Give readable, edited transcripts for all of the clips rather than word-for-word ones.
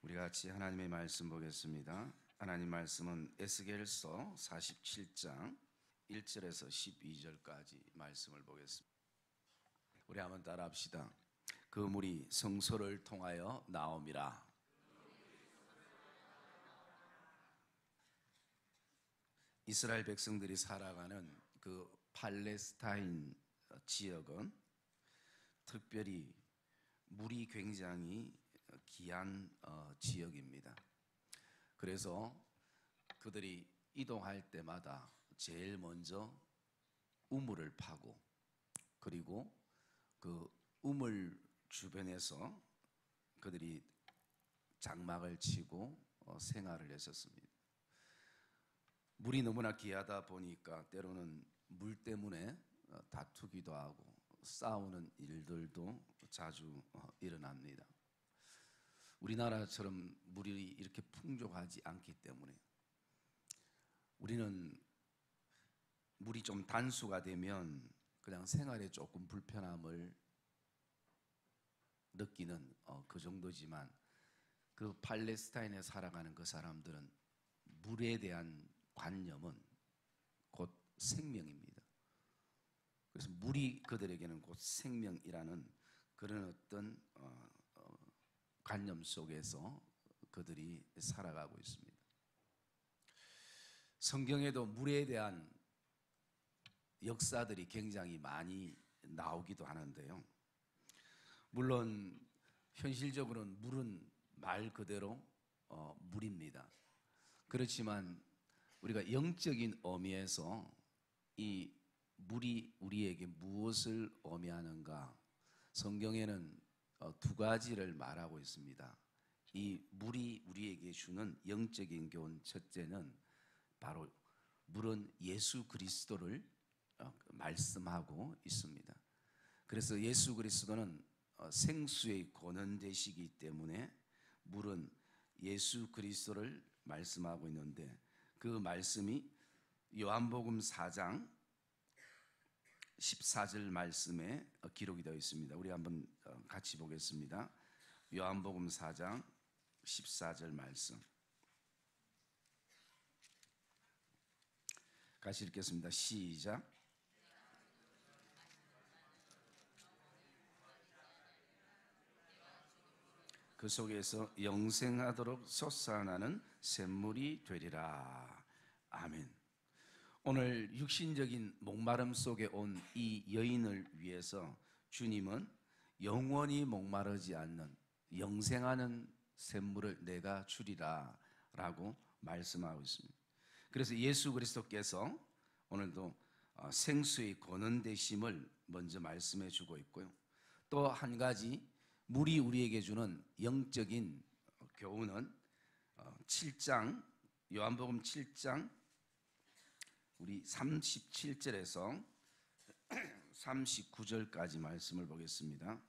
우리 같이 하나님의 말씀 보겠습니다. 하나님 말씀은 에스겔서 47장 1절에서 12절까지 말씀을 보겠습니다. 우리 한번 따라합시다. 그 물이 성소를 통하여 나옴이라. 이스라엘 백성들이 살아가는 그 팔레스타인 지역은 특별히 물이 굉장히 귀한 지역입니다. 그래서 그들이 이동할 때마다 제일 먼저 우물을 파고, 그리고 그 우물 주변에서 그들이 장막을 치고 생활을 했었습니다. 물이 너무나 귀하다 보니까 때로는 물 때문에 다투기도 하고 싸우는 일들도 자주 일어납니다. 우리나라처럼 물이 이렇게 풍족하지 않기 때문에 우리는 물이 좀 단수가 되면 그냥 생활에 조금 불편함을 느끼는 그 정도지만, 그 팔레스타인에 살아가는 그 사람들은 물에 대한 관념은 곧 생명입니다. 그래서 물이 그들에게는 곧 생명이라는 그런 어떤 관념 속에서 그들이 살아가고 있습니다. 성경에도 물에 대한 역사들이 굉장히 많이 나오기도 하는데요. 물론 현실적으로는 물은 말 그대로 물입니다. 그렇지만 우리가 영적인 의미에서 이 물이 우리에게 무엇을 의미하는가, 성경에는 두 가지를 말하고 있습니다. 이 물이 우리에게 주는 영적인 교훈, 첫째는 바로 물은 예수 그리스도를 말씀하고 있습니다. 그래서 예수 그리스도는 생수의 근원되시기 때문에 물은 예수 그리스도를 말씀하고 있는데, 그 말씀이 요한복음 4장 14절 말씀에 기록이 되어 있습니다. 우리 한번 같이 보겠습니다. 요한복음 4장 14절 말씀 같이 읽겠습니다. 시작. 그 속에서 영생하도록 솟아나는 샘물이 되리라. 아멘. 오늘 육신적인 목마름 속에 온 이 여인을 위해서 주님은 영원히 목마르지 않는 영생하는 샘물을 내가 주리라 라고 말씀하고 있습니다. 그래서 예수 그리스도께서 오늘도 생수의 근원되심을 먼저 말씀해 주고 있고요. 또 한 가지 물이 우리에게 주는 영적인 교훈은 7장, 요한복음 7장 우리 37절에서 39절까지 말씀을 보겠습니다.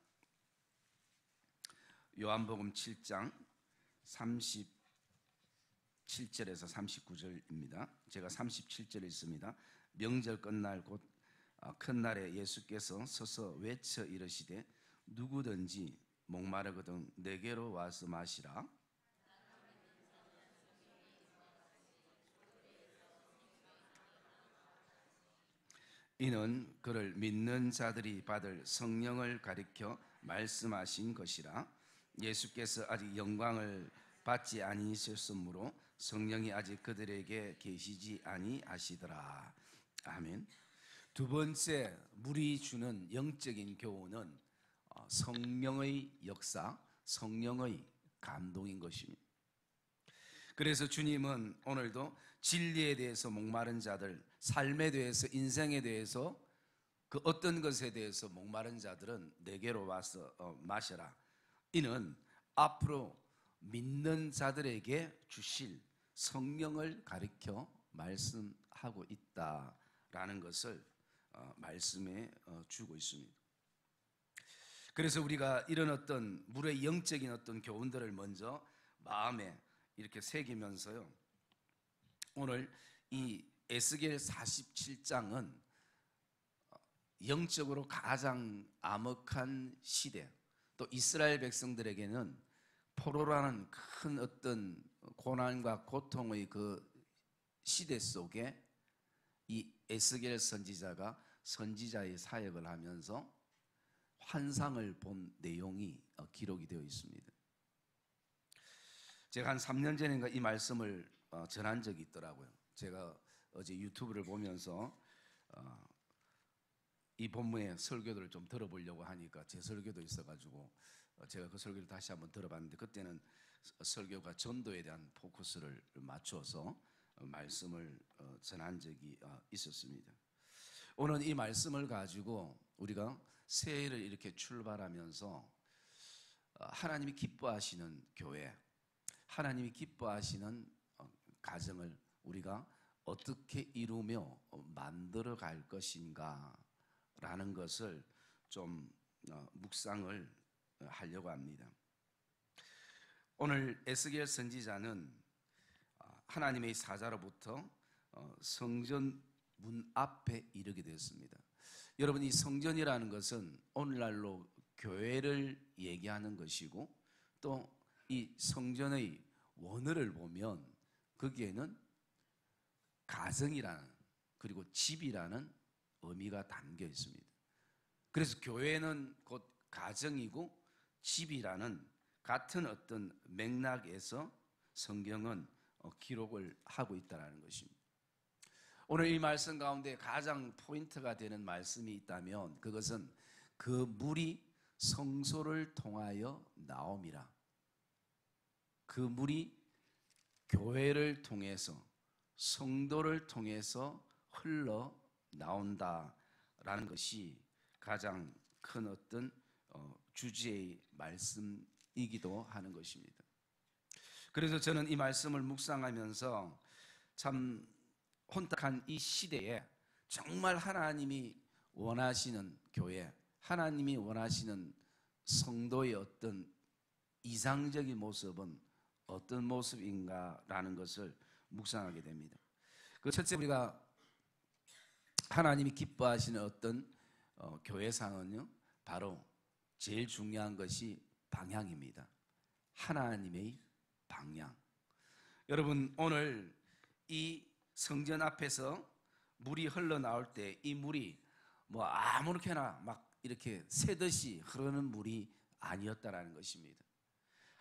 요한복음 7장 37절에서 39절입니다. 제가 37절에 있습니다. 명절 끝날 곧 큰 날에 예수께서 서서 외쳐 이르시되 누구든지 목마르거든 내게로 와서 마시라. 이는 그를 믿는 자들이 받을 성령을 가리켜 말씀하신 것이라. 예수께서 아직 영광을 받지 아니하셨으므로 성령이 아직 그들에게 계시지 아니하시더라. 아멘. 두 번째 물이 주는 영적인 교훈은 성령의 역사, 성령의 감동인 것입니다. 그래서 주님은 오늘도 진리에 대해서 목마른 자들, 삶에 대해서, 인생에 대해서, 그 어떤 것에 대해서 목마른 자들은 내게로 와서 마셔라. 이는 앞으로 믿는 자들에게 주실 성령을 가리켜 말씀하고 있다라는 것을 말씀해 주고 있습니다. 그래서 우리가 이런 어떤 물의 영적인 어떤 교훈들을 먼저 마음에 이렇게 새기면서요, 오늘 이 에스겔 47장은 영적으로 가장 암흑한 시대, 또 이스라엘 백성들에게는 포로라는 큰 어떤 고난과 고통의 그 시대 속에 이 에스겔 선지자가 선지자의 사역을 하면서 환상을 본 내용이 기록이 되어 있습니다. 제가 한 3년 전인가 이 말씀을 전한 적이 있더라고요. 제가 어제 유튜브를 보면서 이 본문의 설교들을 좀 들어보려고 하니까 제 설교도 있어가지고 제가 그 설교를 다시 한번 들어봤는데, 그때는 설교가 전도에 대한 포커스를 맞춰서 말씀을 전한 적이 있었습니다. 오늘 이 말씀을 가지고 우리가 새해를 이렇게 출발하면서 하나님이 기뻐하시는 교회, 하나님이 기뻐하시는 가정을 우리가 어떻게 이루며 만들어 갈 것인가 라는 것을 좀 묵상을 하려고 합니다. 오늘 에스겔 선지자는 하나님의 사자로부터 성전 문 앞에 이르게 되었습니다. 여러분, 이 성전이라는 것은 오늘날로 교회를 얘기하는 것이고, 또 이 성전의 원어를 보면 거기에는 가정이라는, 그리고 집이라는 의미가 담겨 있습니다. 그래서 교회는 곧 가정이고 집이라는 같은 어떤 맥락에서 성경은 기록을 하고 있다는 것입니다. 오늘 이 말씀 가운데 가장 포인트가 되는 말씀이 있다면 그것은 그 물이 성소를 통하여 나옴이라. 그 물이 교회를 통해서, 성도를 통해서 흘러 나온다라는 것이 가장 큰 어떤 주제의 말씀이기도 하는 것입니다. 그래서 저는 이 말씀을 묵상하면서 참 혼탁한 이 시대에 정말 하나님이 원하시는 교회, 하나님이 원하시는 성도의 어떤 이상적인 모습은 어떤 모습인가라는 것을 묵상하게 됩니다. 그 첫째, 우리가 하나님이 기뻐하시는 어떤 교회상은요, 바로 제일 중요한 것이 방향입니다. 하나님의 방향. 여러분, 오늘 이 성전 앞에서 물이 흘러나올 때 이 물이 뭐 아무렇게나 막 이렇게 새듯이 흐르는 물이 아니었다라는 것입니다.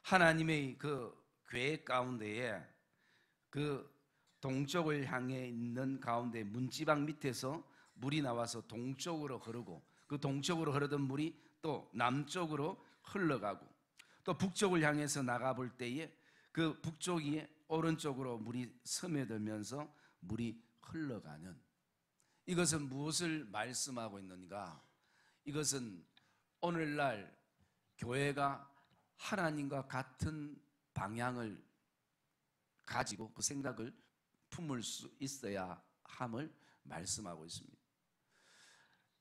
하나님의 그 계획 가운데에 그 동쪽을 향해 있는 가운데 문지방 밑에서 물이 나와서 동쪽으로 흐르고, 그 동쪽으로 흐르던 물이 또 남쪽으로 흘러가고, 또 북쪽을 향해서 나가볼 때에 그 북쪽이 오른쪽으로 물이 스며들면서 물이 흘러가는, 이것은 무엇을 말씀하고 있는가? 이것은 오늘날 교회가 하나님과 같은 방향을 가지고 그 생각을 품을 수 있어야 함을 말씀하고 있습니다.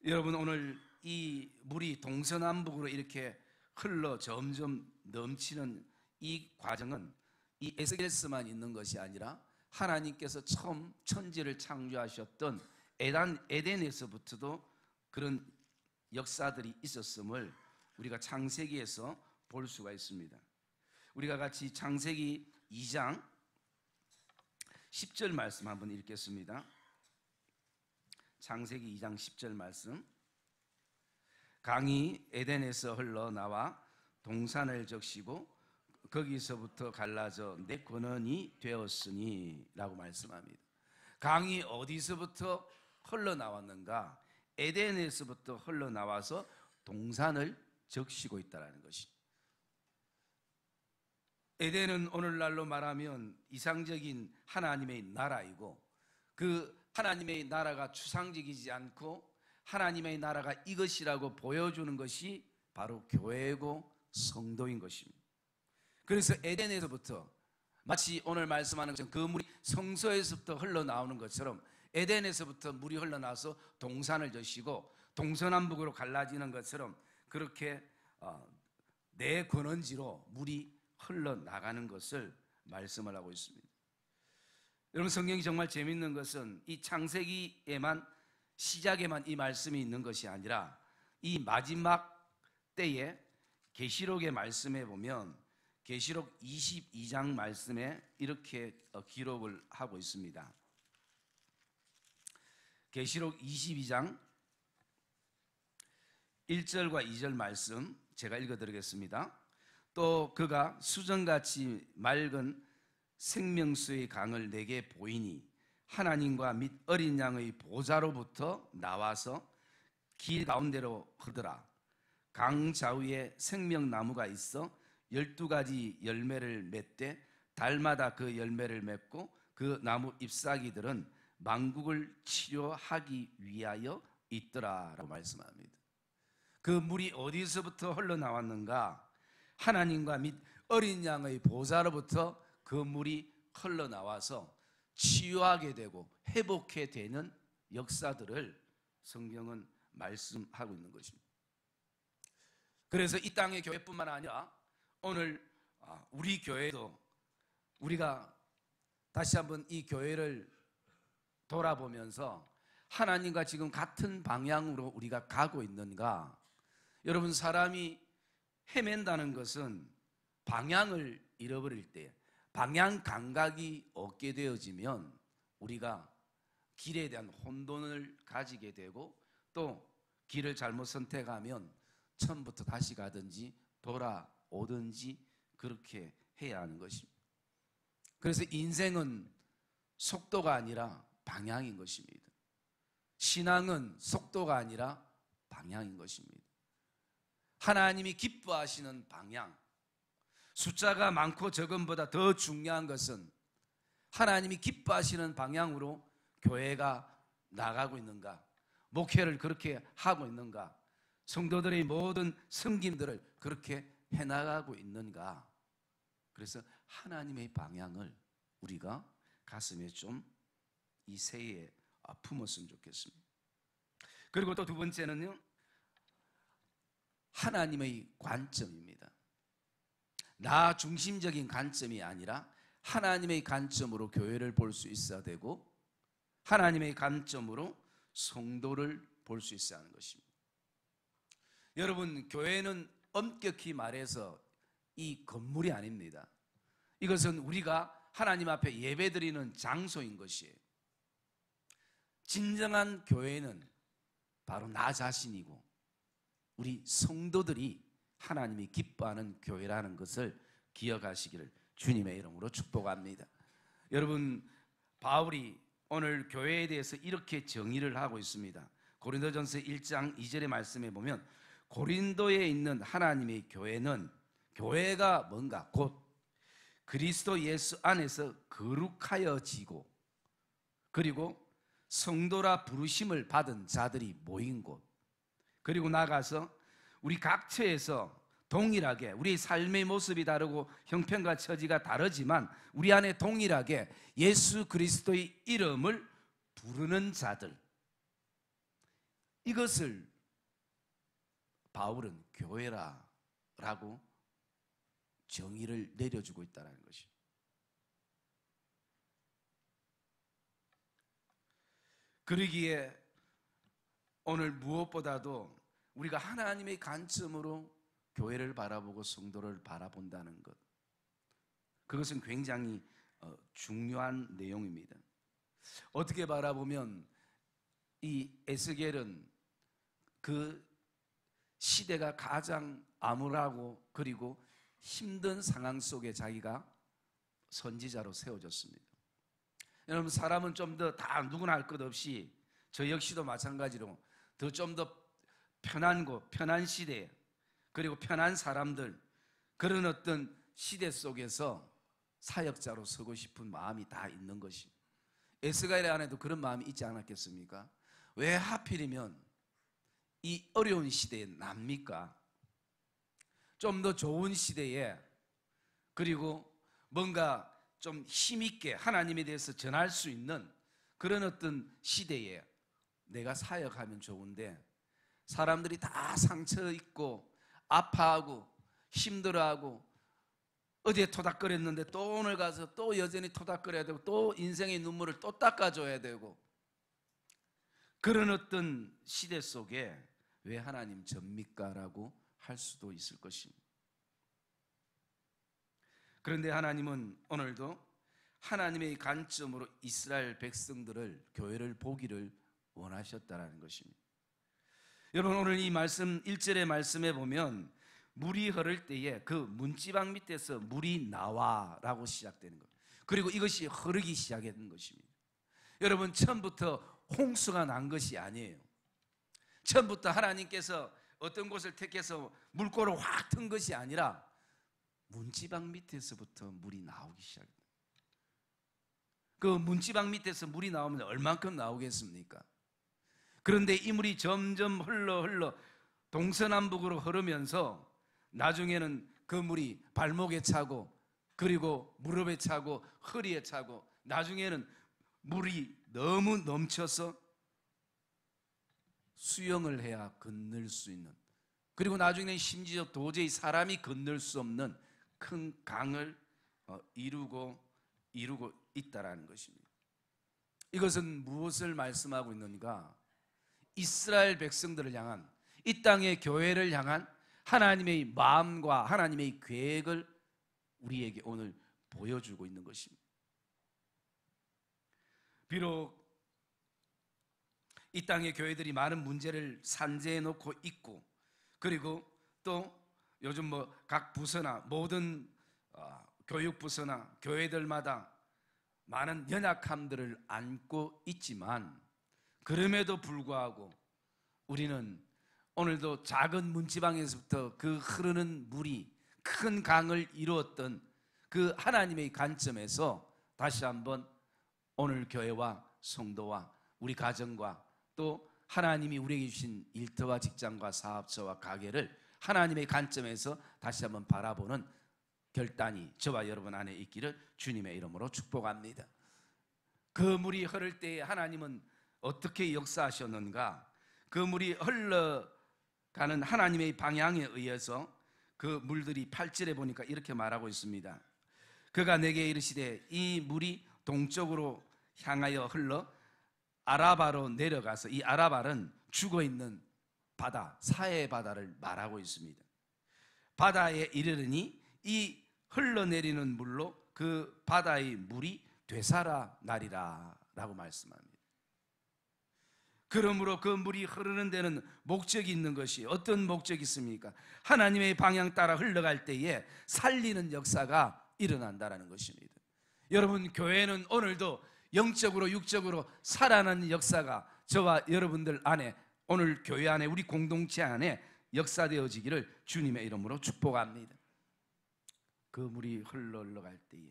여러분, 오늘 이 물이 동서남북으로 이렇게 흘러 점점 넘치는 이 과정은 이 에스겔서만 있는 것이 아니라 하나님께서 처음 천지를 창조하셨던 에덴에서부터도 그런 역사들이 있었음을 우리가 창세기에서 볼 수가 있습니다. 우리가 같이 창세기 2장 10절 말씀 한번 읽겠습니다. 창세기 2장 10절 말씀. 강이 에덴에서 흘러나와 동산을 적시고 거기서부터 갈라져 내 근원이 되었으니 라고 말씀합니다. 강이 어디서부터 흘러나왔는가? 에덴에서부터 흘러나와서 동산을 적시고 있다는 것입니다. 에덴은 오늘날로 말하면 이상적인 하나님의 나라이고, 그 하나님의 나라가 추상적이지 않고 하나님의 나라가 이것이라고 보여주는 것이 바로 교회고 성도인 것입니다. 그래서 에덴에서부터, 마치 오늘 말씀하는 것처럼 그 물이 성소에서부터 흘러나오는 것처럼 에덴에서부터 물이 흘러나와서 동산을 적시고 동서남북으로 갈라지는 것처럼 그렇게 내 근원지로 물이 흘러나가는 것을 말씀을 하고 있습니다. 여러분, 성경이 정말 재밌는 것은 이 창세기에만, 시작에만 이 말씀이 있는 것이 아니라 이 마지막 때에 계시록의 말씀에 보면 계시록 22장 말씀에 이렇게 기록을 하고 있습니다. 계시록 22장 1절과 2절 말씀 제가 읽어드리겠습니다. 또 그가 수정같이 맑은 생명수의 강을 내게 보이니 하나님과 및 어린 양의 보좌로부터 나와서 길 가운데로 흐르더라. 강 좌우에 생명나무가 있어 12가지 열매를 맺되 달마다 그 열매를 맺고 그 나무 잎사귀들은 만국을 치료하기 위하여 있더라라고 말씀합니다. 그 물이 어디서부터 흘러나왔는가? 하나님과 및 어린 양의 보좌로부터 그 물이 흘러나와서 치유하게 되고 회복해 되는 역사들을 성경은 말씀하고 있는 것입니다. 그래서 이 땅의 교회뿐만 아니라 오늘 우리 교회도 우리가 다시 한번 이 교회를 돌아보면서 하나님과 지금 같은 방향으로 우리가 가고 있는가? 여러분, 사람이 헤맨다는 것은 방향을 잃어버릴 때, 방향 감각이 없게 되어지면 우리가 길에 대한 혼돈을 가지게 되고 또 길을 잘못 선택하면 처음부터 다시 가든지 돌아오든지 그렇게 해야 하는 것입니다. 그래서 인생은 속도가 아니라 방향인 것입니다. 신앙은 속도가 아니라 방향인 것입니다. 하나님이 기뻐하시는 방향, 숫자가 많고 적음보다 더 중요한 것은 하나님이 기뻐하시는 방향으로 교회가 나가고 있는가, 목회를 그렇게 하고 있는가, 성도들의 모든 섬김들을 그렇게 해나가고 있는가. 그래서 하나님의 방향을 우리가 가슴에 좀 이 새해에 품었으면 좋겠습니다. 그리고 또 두 번째는요, 하나님의 관점입니다. 나 중심적인 관점이 아니라 하나님의 관점으로 교회를 볼 수 있어야 되고 하나님의 관점으로 성도를 볼 수 있어야 하는 것입니다. 여러분, 교회는 엄격히 말해서 이 건물이 아닙니다. 이것은 우리가 하나님 앞에 예배드리는 장소인 것이에요. 진정한 교회는 바로 나 자신이고 우리 성도들이 하나님이 기뻐하는 교회라는 것을 기억하시기를 주님의 이름으로 축복합니다. 여러분, 바울이 오늘 교회에 대해서 이렇게 정의를 하고 있습니다. 고린도전서 1장 2절의 말씀에 보면 고린도에 있는 하나님의 교회는, 교회가 뭔가? 곧 그리스도 예수 안에서 거룩하여지고 그리고 성도라 부르심을 받은 자들이 모인 곳, 그리고 나가서 우리 각처에서 동일하게 우리 삶의 모습이 다르고 형편과 처지가 다르지만 우리 안에 동일하게 예수 그리스도의 이름을 부르는 자들, 이것을 바울은 교회라고 정의를 내려주고 있다는 것이죠. 그러기에 오늘 무엇보다도 우리가 하나님의 관점으로 교회를 바라보고 성도를 바라본다는 것, 그것은 굉장히 중요한 내용입니다. 어떻게 바라보면 이 에스겔은 그 시대가 가장 암울하고 그리고 힘든 상황 속에 자기가 선지자로 세워졌습니다. 여러분, 사람은 좀 더 다 누구나 할 것 없이 저 역시도 마찬가지로 좀 더 편한 곳, 편한 시대, 그리고 편한 사람들, 그런 어떤 시대 속에서 사역자로 서고 싶은 마음이 다 있는 것이, 에스겔 안에도 그런 마음이 있지 않았겠습니까? 왜 하필이면 이 어려운 시대에 납니까? 좀 더 좋은 시대에, 그리고 뭔가 좀 힘있게 하나님에 대해서 전할 수 있는 그런 어떤 시대에 내가 사역하면 좋은데, 사람들이 다 상처 있고 아파하고 힘들어하고 어디에 토닥거렸는데 또 오늘 가서 또 여전히 토닥거려야 되고 또 인생의 눈물을 또 닦아줘야 되고, 그런 어떤 시대 속에 왜 하나님 접니까? 라고 할 수도 있을 것입니다. 그런데 하나님은 오늘도 하나님의 관점으로 이스라엘 백성들을, 교회를 보기를 원하셨다라는 것입니다. 여러분, 오늘 이 말씀 1절의 말씀에 보면 물이 흐를 때에 그 문지방 밑에서 물이 나와 라고 시작되는 것, 그리고 이것이 흐르기 시작했던 것입니다. 여러분, 처음부터 홍수가 난 것이 아니에요. 처음부터 하나님께서 어떤 곳을 택해서 물꼬를 확 튼 것이 아니라 문지방 밑에서부터 물이 나오기 시작합니다. 그 문지방 밑에서 물이 나오면 얼만큼 나오겠습니까? 그런데 이 물이 점점 흘러 동서남북으로 흐르면서 나중에는 그 물이 발목에 차고, 그리고 무릎에 차고, 허리에 차고, 나중에는 물이 너무 넘쳐서 수영을 해야 건널 수 있는, 그리고 나중에는 심지어 도저히 사람이 건널 수 없는 큰 강을 이루고 있다라는 것입니다. 이것은 무엇을 말씀하고 있는가? 이스라엘 백성들을 향한, 이 땅의 교회를 향한 하나님의 마음과 하나님의 계획을 우리에게 오늘 보여주고 있는 것입니다. 비록 이 땅의 교회들이 많은 문제를 산재해 놓고 있고, 그리고 또 요즘 각 부서나 모든 교육부서나 교회들마다 많은 연약함들을 안고 있지만, 그럼에도 불구하고 우리는 오늘도 작은 문지방에서부터 그 흐르는 물이 큰 강을 이루었던 그 하나님의 관점에서 다시 한번 오늘 교회와 성도와 우리 가정과 또 하나님이 우리에게 주신 일터와 직장과 사업처와 가게를 하나님의 관점에서 다시 한번 바라보는 결단이 저와 여러분 안에 있기를 주님의 이름으로 축복합니다. 그 물이 흐를 때에 하나님은 어떻게 역사하셨는가? 그 물이 흘러가는 하나님의 방향에 의해서 그 물들이 8절에 보니까 이렇게 말하고 있습니다. 그가 내게 이르시되 이 물이 동쪽으로 향하여 흘러 아라바로 내려가서, 이 아라바는 죽어있는 바다, 사해 바다를 말하고 있습니다. 바다에 이르르니 이 흘러내리는 물로 그 바다의 물이 되살아나리라 라고 말씀합니다. 그러므로 그 물이 흐르는 데는 목적이 있는 것이, 어떤 목적이 있습니까? 하나님의 방향 따라 흘러갈 때에 살리는 역사가 일어난다는 것입니다. 여러분, 교회는 오늘도 영적으로 육적으로 살아나는 역사가 저와 여러분들 안에, 오늘 교회 안에, 우리 공동체 안에 역사되어지기를 주님의 이름으로 축복합니다. 그 물이 흘러갈 때에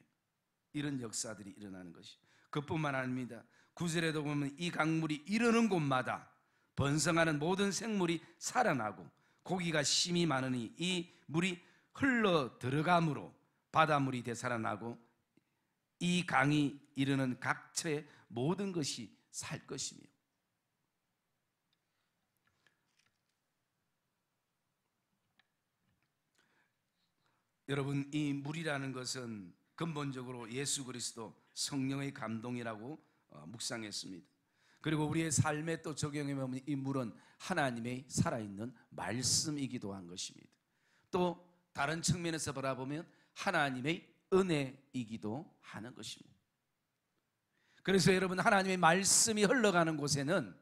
이런 역사들이 일어나는 것이, 그뿐만 아닙니다. 9절에도 보면 이 강물이 이르는 곳마다 번성하는 모든 생물이 살아나고 고기가 심이 많으니 이 물이 흘러 들어감으로 바닷물이 되살아나고 이 강이 이르는 각처의 모든 것이 살 것이며. 여러분, 이 물이라는 것은 근본적으로 예수 그리스도 성령의 감동이라고 묵상했습니다. 그리고 우리의 삶에 또 적용해 보면 이 물은 하나님의 살아있는 말씀이기도 한 것입니다. 또 다른 측면에서 바라보면 하나님의 은혜이기도 하는 것입니다. 그래서 여러분, 하나님의 말씀이 흘러가는 곳에는,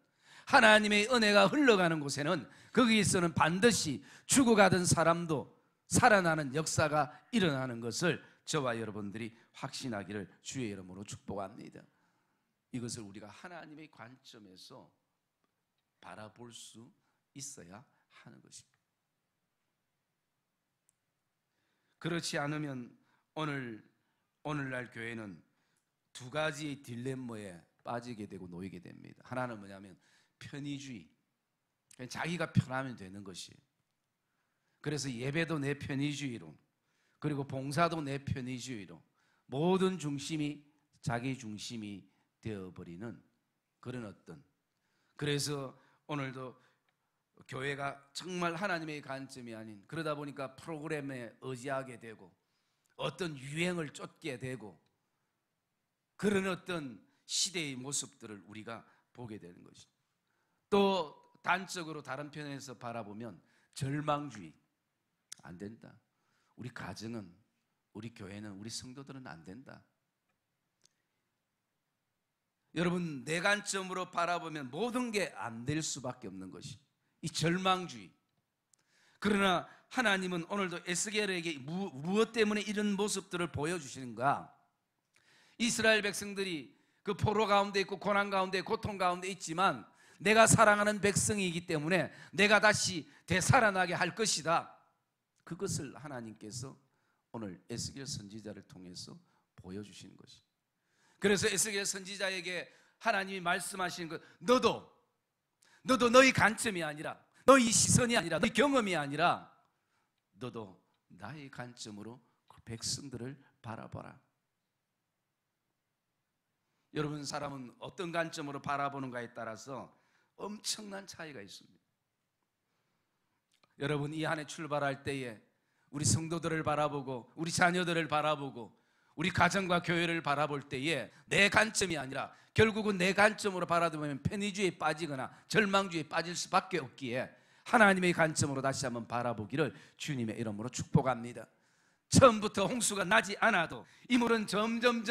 하나님의 은혜가 흘러가는 곳에는 거기에서는 반드시 죽어가던 사람도 살아나는 역사가 일어나는 것을 저와 여러분들이 확신하기를 주의 이름으로 축복합니다. 이것을 우리가 하나님의 관점에서 바라볼 수 있어야 하는 것입니다. 그렇지 않으면 오늘날 교회는 두 가지의 딜레마에 빠지게 되고 놓이게 됩니다. 하나는 뭐냐면 편의주의, 그냥 자기가 편하면 되는 것이에요. 그래서 예배도 내 편의주의로, 그리고 봉사도 내 편의주의로, 모든 중심이 자기 중심이 되어버리는 그런 어떤, 그래서 오늘도 교회가 정말 하나님의 관점이 아닌, 그러다 보니까 프로그램에 의지하게 되고 어떤 유행을 쫓게 되고 그런 어떤 시대의 모습들을 우리가 보게 되는 것이죠. 또 단적으로 다른 편에서 바라보면 절망주의. 안 된다. 우리 가정은 우리 교회는, 우리 성도들은 안 된다. 여러분, 내 관점으로 바라보면 모든 게 안 될 수밖에 없는 것이 이 절망주의. 그러나 하나님은 오늘도 에스겔에게 무엇 때문에 이런 모습들을 보여주시는가? 이스라엘 백성들이 그 포로 가운데 있고 고난 가운데 고통 가운데 있지만 내가 사랑하는 백성이기 때문에 내가 다시 되살아나게 할 것이다. 그것을 하나님께서 오늘 에스겔 선지자를 통해서 보여주시는 것이. 그래서 에스겔 선지자에게 하나님이 말씀하시는 것, 너도 너희 관점이 아니라, 너희 시선이 아니라, 너희 경험이 아니라 너도 나의 관점으로 그 백성들을 바라봐라. 여러분, 사람은 어떤 관점으로 바라보는가에 따라서 엄청난 차이가 있습니다. 여러분, 이 한 해 출발할 때에 우리 성도들을 바라보고 우리 자녀들을 바라보고 우리 가정과 교회를 바라볼 때에 내 관점이 아니라 결국은 내 관점으로 바라보면 편의주의에 빠지거나 절망주의에 빠질 수밖에 없기에 하나님의 관점으로 다시 한번 바라보기를 주님의 이름으로 축복합니다. 처음부터 홍수가 나지 않아도 이 물은 점점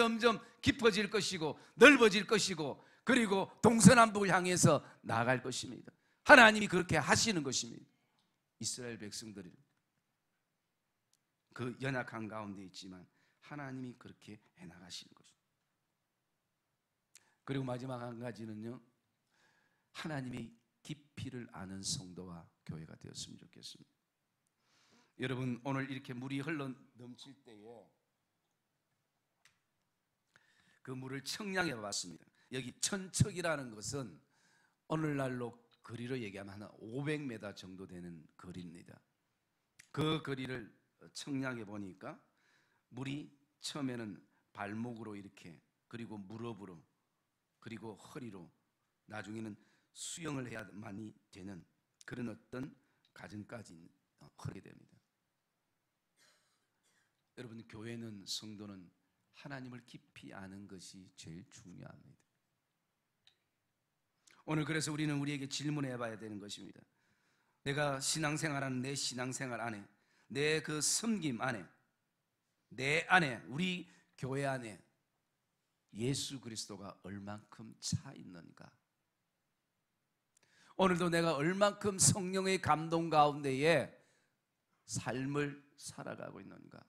깊어질 것이고 넓어질 것이고 그리고 동서남북을 향해서 나아갈 것입니다. 하나님이 그렇게 하시는 것입니다. 이스라엘 백성들이 그 연약한 가운데 있지만 하나님이 그렇게 해나가시는 것입니다. 그리고 마지막 한 가지는요, 하나님의 깊이를 아는 성도와 교회가 되었으면 좋겠습니다. 여러분, 오늘 이렇게 물이 흘러 넘칠 때에 그 물을 청량해 봤습니다. 여기 천척이라는 것은 오늘날로 거리로 얘기하면 한 500m 정도 되는 거리입니다. 그 거리를 청량해 보니까 물이 처음에는 발목으로 이렇게, 그리고 무릎으로, 그리고 허리로, 나중에는 수영을 해야만이 되는 그런 어떤 과정까지 흐르게 됩니다. 여러분, 교회는, 성도는 하나님을 깊이 아는 것이 제일 중요합니다. 오늘 그래서 우리는 우리에게 질문해 봐야 되는 것입니다. 내가 신앙생활하는 내 신앙생활 안에, 내 그 섬김 안에, 내 안에, 우리 교회 안에 예수 그리스도가 얼만큼 차 있는가? 오늘도 내가 얼만큼 성령의 감동 가운데에 삶을 살아가고 있는가?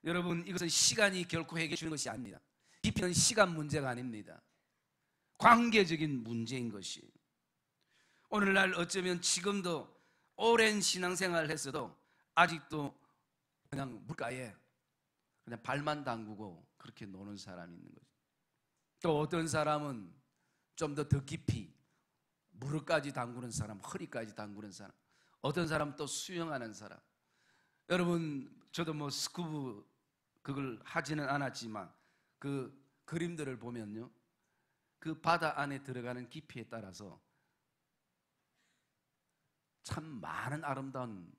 여러분, 이것은 시간이 결코 해결해 주는 것이 아닙니다. 깊이는 시간 문제가 아닙니다. 관계적인 문제인 것이. 오늘날 어쩌면 지금도 오랜 신앙생활을 했어도 아직도 그냥 물가에 그냥 발만 담그고 그렇게 노는 사람이 있는 거죠. 또 어떤 사람은 좀 더 깊이 무릎까지 담그는 사람, 허리까지 담그는 사람, 어떤 사람은 또 수영하는 사람. 여러분, 저도 뭐 스쿠버 그걸 하지는 않았지만 그 그림들을 보면요, 그 바다 안에 들어가는 깊이에 따라서 참 많은 아름다운,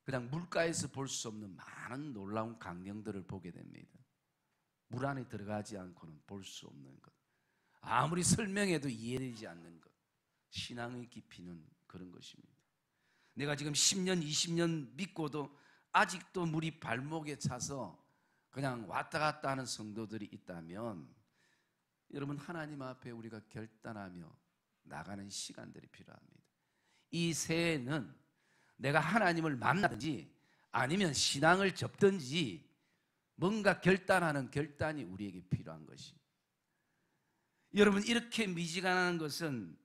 그냥 물가에서 볼 수 없는 많은 놀라운 광경들을 보게 됩니다. 물 안에 들어가지 않고는 볼 수 없는 것, 아무리 설명해도 이해되지 않는 것. 신앙의 깊이는 그런 것입니다. 내가 지금 10년, 20년 믿고도 아직도 물이 발목에 차서 그냥 왔다 갔다 하는 성도들이 있다면, 여러분, 하나님 앞에 우리가 결단하며 나가는 시간들이 필요합니다. 이 새해는 내가 하나님을 만나든지 아니면 신앙을 접든지 뭔가 결단하는 결단이 우리에게 필요한 것이. 여러분, 이렇게 미지근한 것은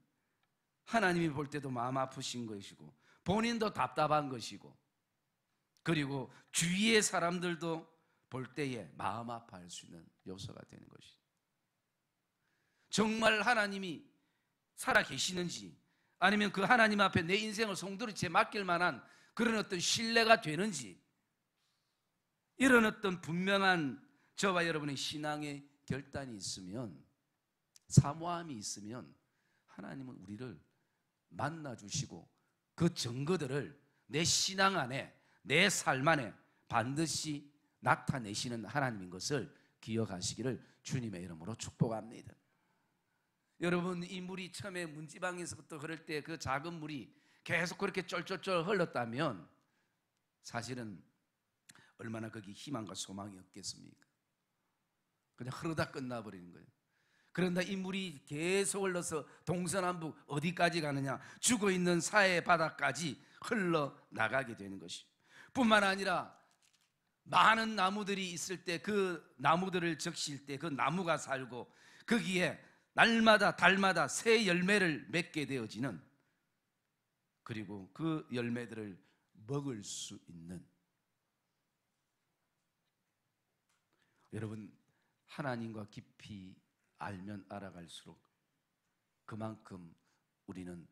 하나님이 볼 때도 마음 아프신 것이고 본인도 답답한 것이고, 그리고 주위의 사람들도 볼 때에 마음 아파할 수 있는 요소가 되는 것이죠. 정말 하나님이 살아 계시는지, 아니면 그 하나님 앞에 내 인생을 송두리째 맡길 만한 그런 어떤 신뢰가 되는지, 이런 어떤 분명한 저와 여러분의 신앙의 결단이 있으면, 사모함이 있으면 하나님은 우리를 만나주시고 그 증거들을 내 신앙 안에, 내 삶 안에 반드시 나타내시는 하나님인 것을 기억하시기를 주님의 이름으로 축복합니다. 여러분, 이 물이 처음에 문지방에서부터 흐를 때 그 작은 물이 계속 그렇게 쫄쫄쫄 흘렀다면 사실은 얼마나 거기 희망과 소망이 없겠습니까? 그냥 흐르다 끝나버리는 거예요. 그런데 이 물이 계속 흘러서 동서남북 어디까지 가느냐? 죽어있는 사해 바다까지 흘러나가게 되는 것이죠. 뿐만 아니라 많은 나무들이 있을 때 그 나무들을 적실 때 그 나무가 살고 거기에 날마다 달마다 새 열매를 맺게 되어지는, 그리고 그 열매들을 먹을 수 있는, 여러분 하나님과 깊이 알면 알아갈수록 그만큼 우리는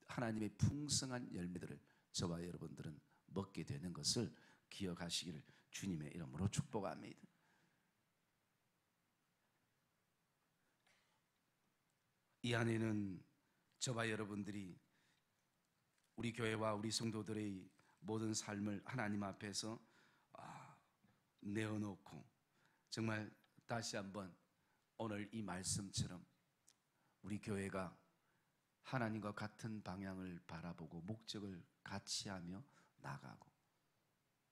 하나님의 풍성한 열매들을 저와 여러분들은 먹게 되는 것을 기억하시기를 주님의 이름으로 축복합니다. 이 안에는 저와 여러분들이 우리 교회와 우리 성도들의 모든 삶을 하나님 앞에서 내어놓고 정말 다시 한번 오늘 이 말씀처럼 우리 교회가 하나님과 같은 방향을 바라보고 목적을 같이 하며 나가고,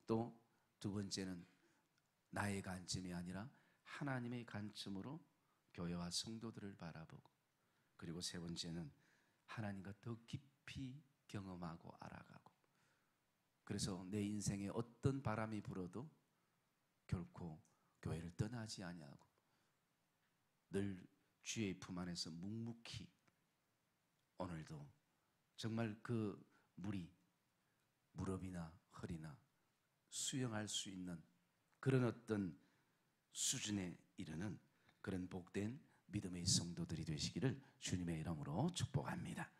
또 두 번째는 나의 관점이 아니라 하나님의 관점으로 교회와 성도들을 바라보고, 그리고 세 번째는 하나님과 더 깊이 경험하고 알아가고, 그래서 내 인생에 어떤 바람이 불어도 결코 교회를 떠나지 아니하고 늘 주의 품 안에서 묵묵히 오늘도 정말 그 물이 무릎이나 허리나 수영할 수 있는 그런 어떤 수준에 이르는 그런 복된 믿음의 성도들이 되시기를 주님의 이름으로 축복합니다.